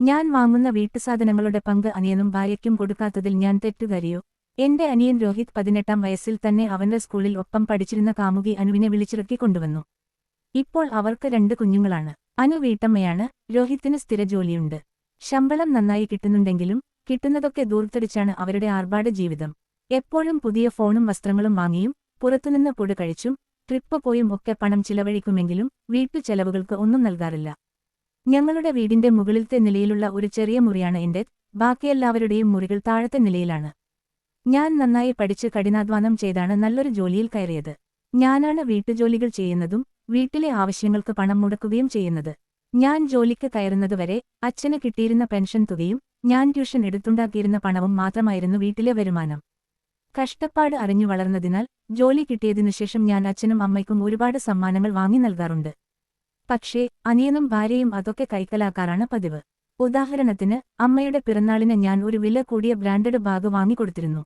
ഞാൻ വാങ്ങുന്ന വീട്ടുസാധനങ്ങളുടെ പങ്ക് അനിയനും ഭാര്യയ്ക്കും കൊടുക്കാത്തതിൽ ഞാൻ തെറ്റുകാരിയോ? എന്റെ അനിയൻ രോഹിത് 18-ാം വയസ്സിൽ തന്നെ അവന്റെ സ്കൂളിൽ ഒപ്പം പഠിച്ചിരുന്ന കാമുകി അനുവിനെ വിളിച്ചിറക്കി കൊണ്ടുവന്നു. ഇപ്പോൾ അവർക്ക് 2 കുഞ്ഞുങ്ങളാണ്. അനു വീട്ടമ്മയാണ്. രോഹിത്തിന് സ്ഥിരജോലിയുണ്ട്. ശമ്പളം നന്നായി കിട്ടുന്നുണ്ടെങ്കിലും കിട്ടുന്നതൊക്കെ ദൂർത്തടിച്ചാണ് അവരുടെ ആർഭാട ജീവിതം. എപ്പോഴും പുതിയ ഫോണും വസ്ത്രങ്ങളും വാങ്ങിയും പുറത്തുനിന്ന് പുഴ കഴിച്ചും ട്രിപ്പ് പോയും ഒക്കെ പണം ചിലവഴിക്കുമെങ്കിലും വീട്ടുചെലവുകൾക്ക് ഒന്നും നൽകാറില്ല. ഞങ്ങളുടെ വീടിന്റെ മുകളിലത്തെ നിലയിലുള്ള ഒരു ചെറിയ മുറിയാണ് എന്റെ, ബാക്കിയെല്ലാവരുടെയും മുറികൾ താഴത്തെ നിലയിലാണ്. ഞാൻ നന്നായി പഠിച്ച് കഠിനാധ്വാനം ചെയ്താണ് നല്ലൊരു ജോലിയിൽ കയറിയത്. ഞാനാണ് വീട്ടുജോലികൾ ചെയ്യുന്നതും വീട്ടിലെ ആവശ്യങ്ങൾക്ക് പണം മുടക്കുകയും ചെയ്യുന്നത്. ഞാൻ ജോലിക്ക് കയറുന്നതുവരെ അച്ഛന് കിട്ടിയിരുന്ന പെൻഷൻ തുകയും ഞാൻ ട്യൂഷൻ എടുത്തുണ്ടാക്കിയിരുന്ന പണവും മാത്രമായിരുന്നു വീട്ടിലെ വരുമാനം. കഷ്ടപ്പാട് അറിഞ്ഞു വളർന്നതിനാൽ ജോലി കിട്ടിയതിനുശേഷം ഞാൻ അച്ഛനും അമ്മയ്ക്കും ഒരുപാട് സമ്മാനങ്ങൾ വാങ്ങി നൽകാറുണ്ട്. പക്ഷേ അനിയനും ഭാര്യയും അതൊക്കെ കൈക്കലാക്കാറാണ് പതിവ്. ഉദാഹരണത്തിന് അമ്മയുടെ പിറന്നാളിന് ഞാൻ ഒരു വില കൂടിയ ബ്രാൻഡഡ് ബാഗ് വാങ്ങിക്കൊടുത്തിരുന്നു.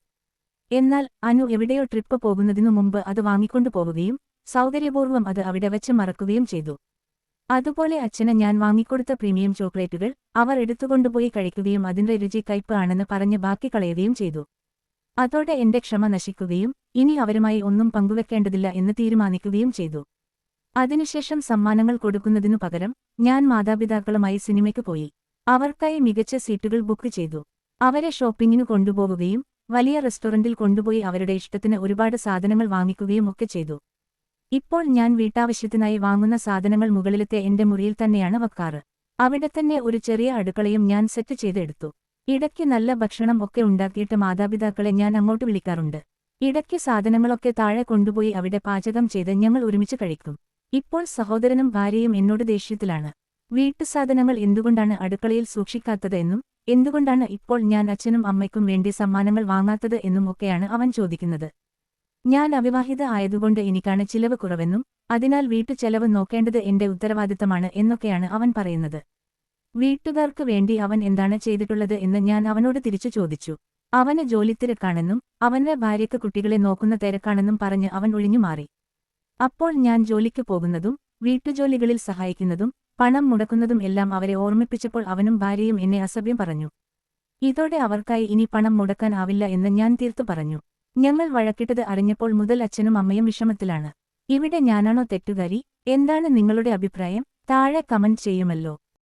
എന്നാൽ അനു എവിടെയോ ട്രിപ്പ് പോകുന്നതിനു മുമ്പ് അത് വാങ്ങിക്കൊണ്ടു പോവുകയും സൗകര്യപൂർവ്വം അത് അവിടെ വച്ച് മറക്കുകയും ചെയ്തു. അതുപോലെ അച്ഛന് ഞാൻ വാങ്ങിക്കൊടുത്ത പ്രീമിയം ചോക്ലേറ്റുകൾ അവർ എടുത്തുകൊണ്ടുപോയി കഴിക്കുകയും അതിന്റെ രുചി കയ്പ് ആണെന്ന് പറഞ്ഞ് ബാക്കി കളയുകയും ചെയ്തു. അതോടെ എന്റെ ക്ഷമ നശിക്കുകയും ഇനി അവരുമായി ഒന്നും പങ്കുവെക്കേണ്ടതില്ല എന്ന് തീരുമാനിക്കുകയും ചെയ്തു. അതിനുശേഷം സമ്മാനങ്ങൾ കൊടുക്കുന്നതിനു പകരം ഞാൻ മാതാപിതാക്കളുമായി സിനിമയ്ക്ക് പോയി. അവർക്കായി മികച്ച സീറ്റുകൾ ബുക്ക് ചെയ്തു. അവരെ ഷോപ്പിങ്ങിനു കൊണ്ടുപോവുകയും വലിയ റെസ്റ്റോറന്റിൽ കൊണ്ടുപോയി അവരുടെ ഇഷ്ടത്തിന് ഒരുപാട് സാധനങ്ങൾ വാങ്ങിക്കുകയും ഒക്കെ ചെയ്തു. ഇപ്പോൾ ഞാൻ വീട്ടാവശ്യത്തിനായി വാങ്ങുന്ന സാധനങ്ങൾ മുകളിലത്തെ എന്റെ മുറിയിൽ തന്നെയാണ് വക്കാറ്. അവിടെത്തന്നെ ഒരു ചെറിയ അടുക്കളയും ഞാൻ സെറ്റ് ചെയ്തെടുത്തു. ഇടയ്ക്ക് നല്ല ഭക്ഷണം ഒക്കെ ഉണ്ടാക്കിയിട്ട് മാതാപിതാക്കളെ ഞാൻ അങ്ങോട്ട് വിളിക്കാറുണ്ട്. ഇടയ്ക്ക് സാധനങ്ങളൊക്കെ താഴെ കൊണ്ടുപോയി അവിടെ പാചകം ചെയ്ത് ഞങ്ങൾ ഒരുമിച്ച് കഴിക്കും. ഇപ്പോൾ സഹോദരനും ഭാര്യയും എന്നോട് ദേഷ്യത്തിലാണ്. വീട്ടുസാധനങ്ങൾ എന്തുകൊണ്ടാണ് അടുക്കളയിൽ സൂക്ഷിക്കാത്തത് എന്നും എന്തുകൊണ്ടാണ് ഇപ്പോൾ ഞാൻ അച്ഛനും അമ്മയ്ക്കും വേണ്ടി സമ്മാനങ്ങൾ വാങ്ങാത്തത് എന്നും ഒക്കെയാണ് അവൻ ചോദിക്കുന്നത്. ഞാൻ അവിവാഹിത ആയതുകൊണ്ട് എനിക്കാണ് ചിലവ് കുറവെന്നും അതിനാൽ വീട്ടുചെലവ് നോക്കേണ്ടത് എന്റെ ഉത്തരവാദിത്തമാണ് എന്നൊക്കെയാണ് അവൻ പറയുന്നത്. വീട്ടുകാർക്ക് വേണ്ടി അവൻ എന്താണ് ചെയ്തിട്ടുള്ളത് എന്ന് ഞാൻ അവനോട് തിരിച്ചു ചോദിച്ചു. അവന് ജോലിത്തിരക്കാണെന്നും അവന്റെ ഭാര്യയ്ക്ക് കുട്ടികളെ നോക്കുന്ന തിരക്കാണെന്നും പറഞ്ഞ് അവൻ ഒഴിഞ്ഞു മാറി. അപ്പോൾ ഞാൻ ജോലിക്ക് പോകുന്നതും വീട്ടുജോലികളിൽ സഹായിക്കുന്നതും പണം മുടക്കുന്നതും എല്ലാം അവരെ ഓർമ്മിപ്പിച്ചപ്പോൾ അവനും ഭാര്യയും എന്നെ അസഭ്യം പറഞ്ഞു. ഇതോടെ അവർക്കായി ഇനി പണം മുടക്കാൻ ആവില്ല എന്ന് ഞാൻ തീർത്തു പറഞ്ഞു. ഞങ്ങൾ വഴക്കിട്ടത് അറിഞ്ഞപ്പോൾ മുതൽ അച്ഛനും അമ്മയും വിഷമത്തിലാണ്. ഇവിടെ ഞാനാണോ തെറ്റുകാരി? എന്താണ് നിങ്ങളുടെ അഭിപ്രായം? താഴെ കമന്റ് ചെയ്യുമല്ലോ.